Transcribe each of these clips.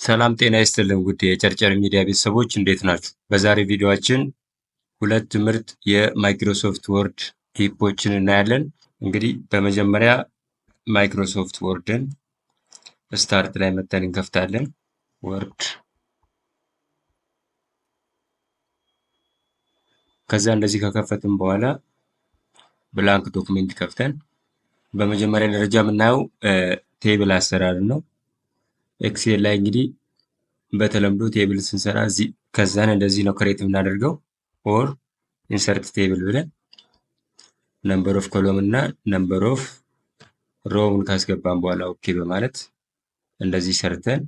ሰላም ጤና ይስጥልን ውድ የጨርጨር ሚዲያ ቤተሰቦች እንዴት ናችሁ? በዛሬ ቪዲዮአችን ሁለት ምርጥ የማይክሮሶፍት ወርድ ቲፖችን እናያለን። እንግዲህ በመጀመሪያ ማይክሮሶፍት ወርድን ስታርት ላይ መተን እንከፍታለን። ወርድ ከዛ እንደዚህ ከከፈትን በኋላ ብላንክ ዶክሜንት ከፍተን በመጀመሪያ ደረጃ የምናየው ቴብል አሰራር ነው። ኤክሴል ላይ እንግዲህ በተለምዶ ቴብል ስንሰራ ከዛን እንደዚህ ነው ክሬት የምናደርገው። ኦር ኢንሰርት ቴብል ብለን ነምበር ኦፍ ኮሎም እና ነምበር ኦፍ ሮውን ካስገባን በኋላ ኦኬ በማለት እንደዚህ ሰርተን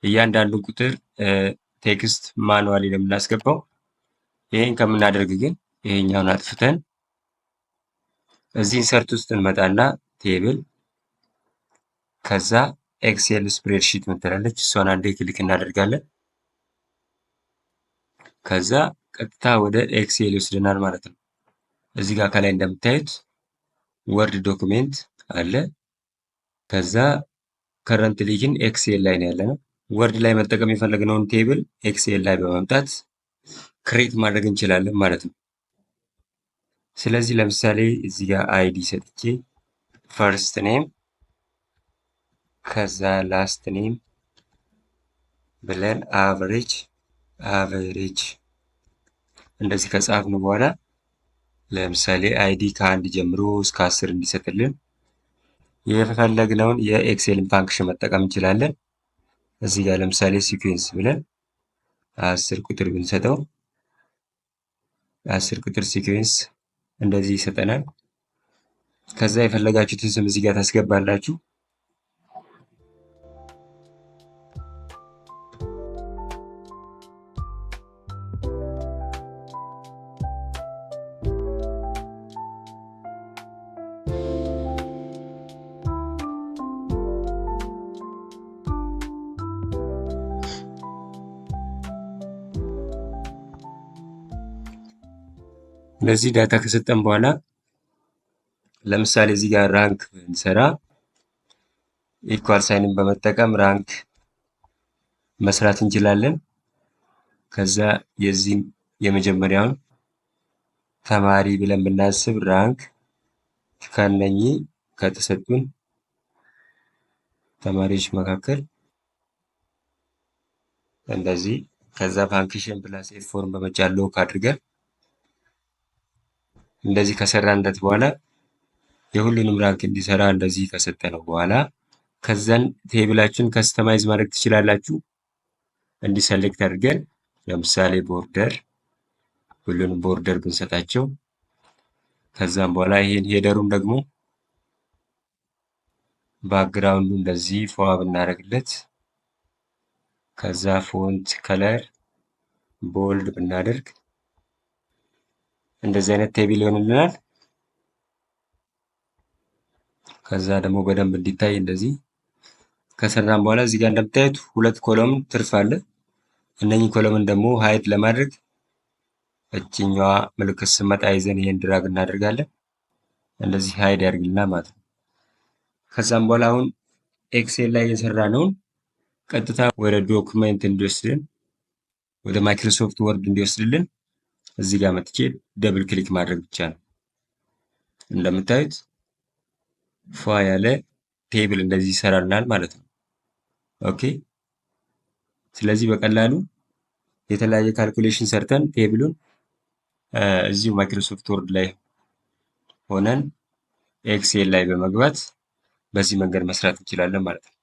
እያንዳንዱን ቁጥር ቴክስት ማኑዋሊ ለምናስገባው ይሄን ከምናደርግ ግን ይሄኛውን አጥፍተን እዚህ ኢንሰርት ውስጥ እንመጣና ቴብል ከዛ ኤክሴል ስፕሬድሺት ምትላለች እሷን አንዴ ክሊክ እናደርጋለን። ከዛ ቀጥታ ወደ ኤክሴል ይወስደናል ማለት ነው። እዚህ ጋር ከላይ እንደምታዩት ወርድ ዶክሜንት አለ። ከዛ ከረንትሊ ግን ኤክሴል ላይ ነው ያለነው። ወርድ ላይ መጠቀም የፈለግነውን ቴብል ኤክሴል ላይ በማምጣት ክሬት ማድረግ እንችላለን ማለት ነው። ስለዚህ ለምሳሌ እዚህ ጋር አይዲ ሰጥቼ ፈርስት ኔም ከዛ ላስት ኔም ብለን አቨሬጅ እንደዚህ ከጻፍን በኋላ ለምሳሌ አይዲ ከ1 ጀምሮ እስከ 10 እንዲሰጥልን የፈለግነውን የኤክሴልን ፋንክሽን መጠቀም እንችላለን። እዚህ ጋር ለምሳሌ ሲኩዌንስ ብለን 10 ቁጥር ብንሰጠው 10 ቁጥር ሲኩዌንስ እንደዚህ ይሰጠናል። ከዛ የፈለጋችሁትን ስም እዚህ ጋር ታስገባላችሁ። ለዚህ ዳታ ከሰጠን በኋላ ለምሳሌ እዚህ ጋር ራንክ ብንሰራ ኢኳል ሳይንን በመጠቀም ራንክ መስራት እንችላለን። ከዛ የዚህም የመጀመሪያውን ተማሪ ብለን ብናስብ ራንክ ከነኚህ ከተሰጡን ተማሪዎች መካከል እንደዚህ ከዛ ፋንክሽን ፕላስ ኤፍ ፎርም በመጫን ሎክ አድርገን እንደዚህ ከሰራንለት በኋላ የሁሉንም ራንክ እንዲሰራ እንደዚህ ከሰጠነው በኋላ ከዛን ቴብላችን ከስተማይዝ ማድረግ ትችላላችሁ። እንዲህ ሰሌክት አድርገን ለምሳሌ ቦርደር ሁሉንም ቦርደር ብንሰጣቸው ከዛም በኋላ ይሄን ሄደሩን ደግሞ ባክግራውንዱ እንደዚህ ፎዋ ብናደርግለት ከዛ ፎንት ከለር ቦልድ ብናደርግ እንደዚህ አይነት ቴብል ይሆንልናል። ከዛ ደግሞ በደንብ እንዲታይ እንደዚህ ከሰራን በኋላ እዚህ ጋር እንደምታዩት ሁለት ኮለም ትርፍ አለ። እነኚህ ኮለምን ደግሞ ሃይድ ለማድረግ እችኛዋ ምልክት ስመጣ ይዘን ይሄን ድራግ እናደርጋለን። እንደዚህ ሃይድ ያደርግልናል ማለት ነው። ከዛም በኋላ አሁን ኤክሴል ላይ የሰራነውን ቀጥታ ወደ ዶክመንት እንዲወስድልን ወደ ማይክሮሶፍት ወርድ እንዲወስድልን እዚህ ጋር መጥቼ ደብል ክሊክ ማድረግ ብቻ ነው። እንደምታዩት ፏ ያለ ቴብል እንደዚህ ይሰራልናል ማለት ነው። ኦኬ። ስለዚህ በቀላሉ የተለያየ ካልኩሌሽን ሰርተን ቴብሉን እዚሁ ማይክሮሶፍት ወርድ ላይ ሆነን ኤክሴል ላይ በመግባት በዚህ መንገድ መስራት እንችላለን ማለት ነው።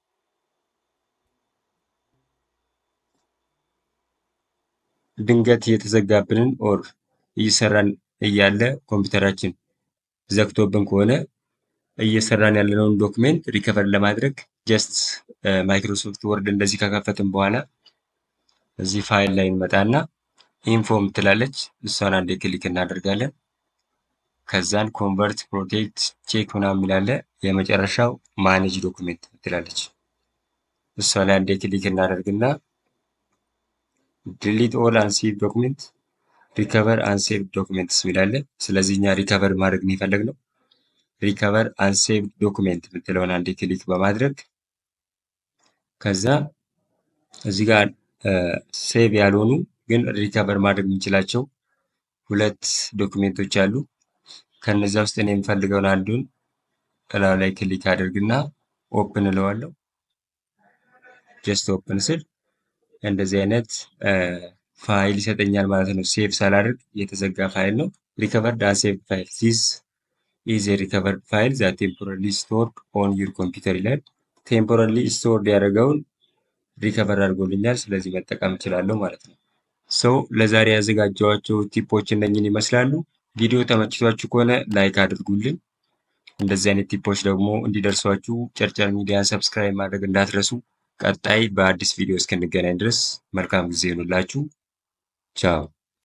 ድንገት የተዘጋብንን ኦር እየሰራን እያለ ኮምፒውተራችን ዘግቶብን ከሆነ እየሰራን ያለነውን ዶክሜንት ሪከቨር ለማድረግ ጀስት ማይክሮሶፍት ወርድ እንደዚህ ከከፈትን በኋላ እዚህ ፋይል ላይ እንመጣና ኢንፎ ምትላለች እሷን አንዴ ክሊክ እናደርጋለን። ከዛን ኮንቨርት ፕሮቴክት ቼክ ምናምን የሚላለ የመጨረሻው ማኔጅ ዶክሜንት ትላለች እሷ ላይ አንዴ ክሊክ እናደርግና ዲሊት ኦል አንሴቭ ዶክሜንት ሪከቨር አንሴቭ ዶክሜንትስ የሚላለ። ስለዚህ እኛ ሪከቨር ማድረግ ነው የፈለግነው። ሪከቨር አንሴቭ ዶክሜንት የምትለውን አንዴ ክሊክ በማድረግ ከዛ እዚህ ጋር ሴቭ ያልሆኑ ግን ሪከቨር ማድረግ የምንችላቸው 2 ዶክሜንቶች አሉ። ከነዛ ውስጥ እኔ የምፈልገውን አንዱን እላው ላይ ክሊክ አድርግና ኦፕን እለዋለሁ። ጀስት ኦፕን ስል እንደዚህ አይነት ፋይል ይሰጠኛል ማለት ነው። ሴቭ ሳላደርግ የተዘጋ ፋይል ነው። ሪከቨርድ አዝ ሴቭድ ፋይል ዚስ ኢዝ ኤ ሪከቨርድ ፋይል ዛት ቴምፖራሪ ስቶርድ ኦን ዩር ኮምፒውተር ይላል። ቴምፖራሪ ስቶርድ ያደረገውን ሪከቨር አድርጎልኛል። ስለዚህ መጠቀም እችላለሁ ማለት ነው። ለዛሬ ያዘጋጀኋቸው ቲፖች እነኝን ይመስላሉ። ቪዲዮ ተመችቷችሁ ከሆነ ላይክ አድርጉልን። እንደዚህ አይነት ቲፖች ደግሞ እንዲደርሷችሁ ጨርጨር ሚዲያን ሰብስክራይብ ማድረግ እንዳትረሱ። ቀጣይ በአዲስ ቪዲዮ እስክንገናኝ ድረስ መልካም ጊዜ ይሁንላችሁ። ቻው